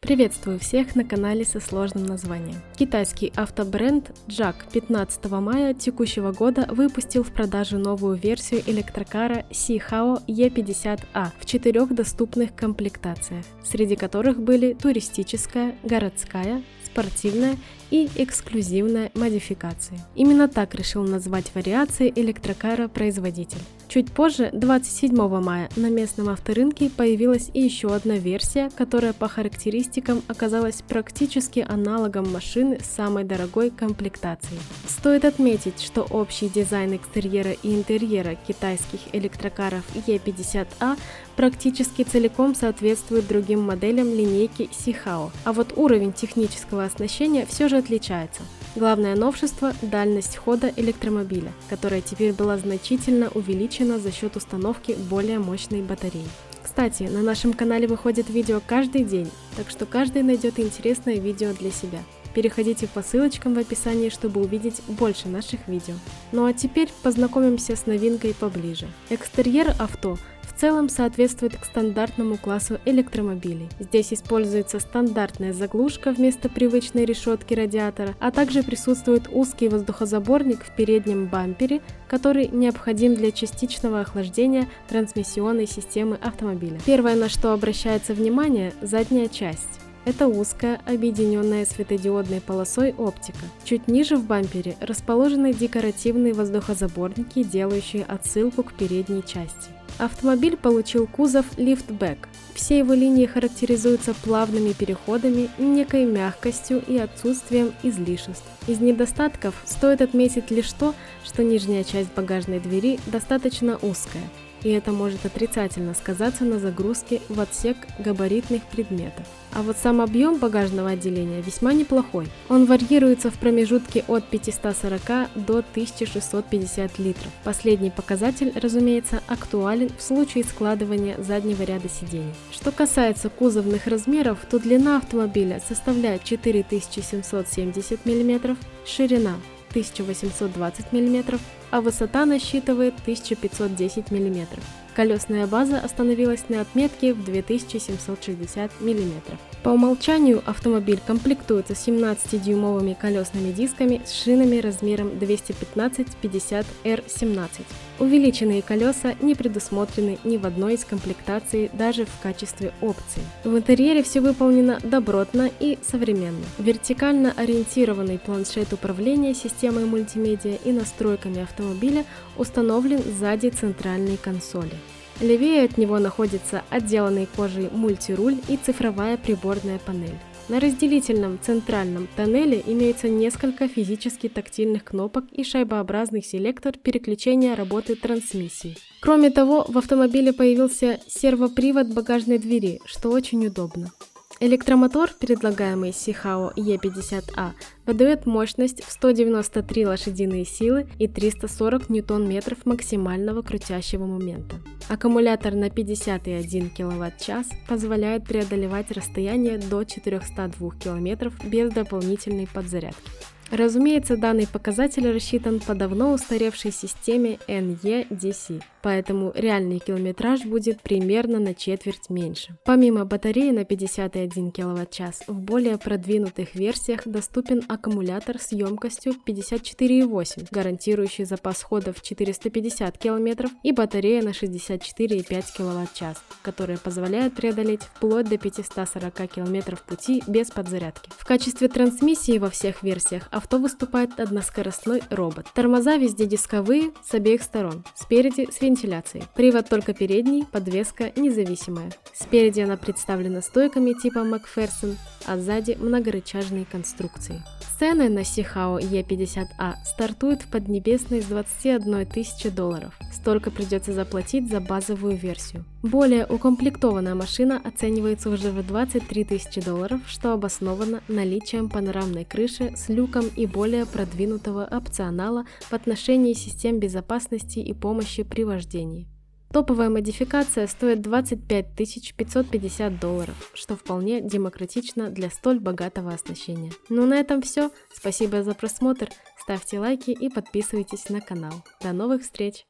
Приветствую всех на канале со сложным названием. Китайский автобренд JAC 15 мая текущего года выпустил в продажу новую версию электрокара Sihao E50A в 4 доступных комплектациях, среди которых были туристическая, городская, спортивная и эксклюзивная модификации. Именно так решил назвать вариации электрокара производитель. Чуть позже, 27 мая, на местном авторынке появилась и еще одна версия, которая по характеристикам оказалась практически аналогом машины самой дорогой комплектации. Стоит отметить, что общий дизайн экстерьера и интерьера китайских электрокаров E50A практически целиком соответствует другим моделям линейки Sihao, а вот уровень технического оснащения все же отличается. Главное новшество – дальность хода электромобиля, которая теперь была значительно увеличена за счет установки более мощной батареи. Кстати, на нашем канале выходит видео каждый день, так что каждый найдет интересное видео для себя. Переходите по ссылочкам в описании, чтобы увидеть больше наших видео. Ну а теперь познакомимся с новинкой поближе. Экстерьер авто в целом соответствует к стандартному классу электромобилей. Здесь используется стандартная заглушка вместо привычной решетки радиатора, а также присутствует узкий воздухозаборник в переднем бампере, который необходим для частичного охлаждения трансмиссионной системы автомобиля. Первое, на что обращается внимание – задняя часть. Это узкая, объединенная светодиодной полосой оптика. Чуть ниже в бампере расположены декоративные воздухозаборники, делающие отсылку к передней части. Автомобиль получил кузов лифтбэк. Все его линии характеризуются плавными переходами, некой мягкостью и отсутствием излишеств. Из недостатков стоит отметить лишь то, что нижняя часть багажной двери достаточно узкая, и это может отрицательно сказаться на загрузке в отсек габаритных предметов. А вот сам объем багажного отделения весьма неплохой. Он варьируется в промежутке от 540 до 1650 литров. Последний показатель, разумеется, актуален в случае складывания заднего ряда сидений. Что касается кузовных размеров, то длина автомобиля составляет 4770 мм, ширина 1820 мм, а высота насчитывает 1510 мм. Колесная база остановилась на отметке в 2760 мм. По умолчанию автомобиль комплектуется 17-дюймовыми колесными дисками с шинами размером 215/50R17. Увеличенные колеса не предусмотрены ни в одной из комплектаций, даже в качестве опции. В интерьере все выполнено добротно и современно. Вертикально ориентированный планшет управления системой мультимедиа и настройками автомобиля установлен сзади центральной консоли. Левее от него находится отделанный кожей мультируль и цифровая приборная панель. На разделительном центральном тоннеле имеется несколько физически тактильных кнопок и шайбообразный селектор переключения работы трансмиссии. Кроме того, в автомобиле появился сервопривод багажной двери, что очень удобно. Электромотор, предлагаемый Sihao E50A, выдает мощность в 193 лошадиные силы и 340 ньютон-метров максимального крутящего момента. Аккумулятор на 50,1 кВт-час позволяет преодолевать расстояние до 402 км без дополнительной подзарядки. Разумеется, данный показатель рассчитан по давно устаревшей системе NEDC, поэтому реальный километраж будет примерно на четверть меньше. Помимо батареи на 51 кВт-час, в более продвинутых версиях доступен аккумулятор с емкостью 54,8, гарантирующий запас хода в 450 км, и батарея на 64,5 кВт-час, которая позволяет преодолеть вплоть до 540 км пути без подзарядки. В качестве трансмиссии во всех версиях авто выступает односкоростной робот. Тормоза везде дисковые с обеих сторон, спереди с вентиляцией. Привод только передний, подвеска независимая. Спереди она представлена стойками типа Макферсон, а сзади многорычажной конструкцией. Цены на Sihao E50A стартуют в Поднебесной с 21 тысячи $. Столько придется заплатить за базовую версию. Более укомплектованная машина оценивается уже в 23 тысячи $, что обосновано наличием панорамной крыши с люком и более продвинутого опционала в отношении систем безопасности и помощи при вождении. Топовая модификация стоит $25 550, что вполне демократично для столь богатого оснащения. Ну на этом все. Спасибо за просмотр, ставьте лайки и подписывайтесь на канал. До новых встреч!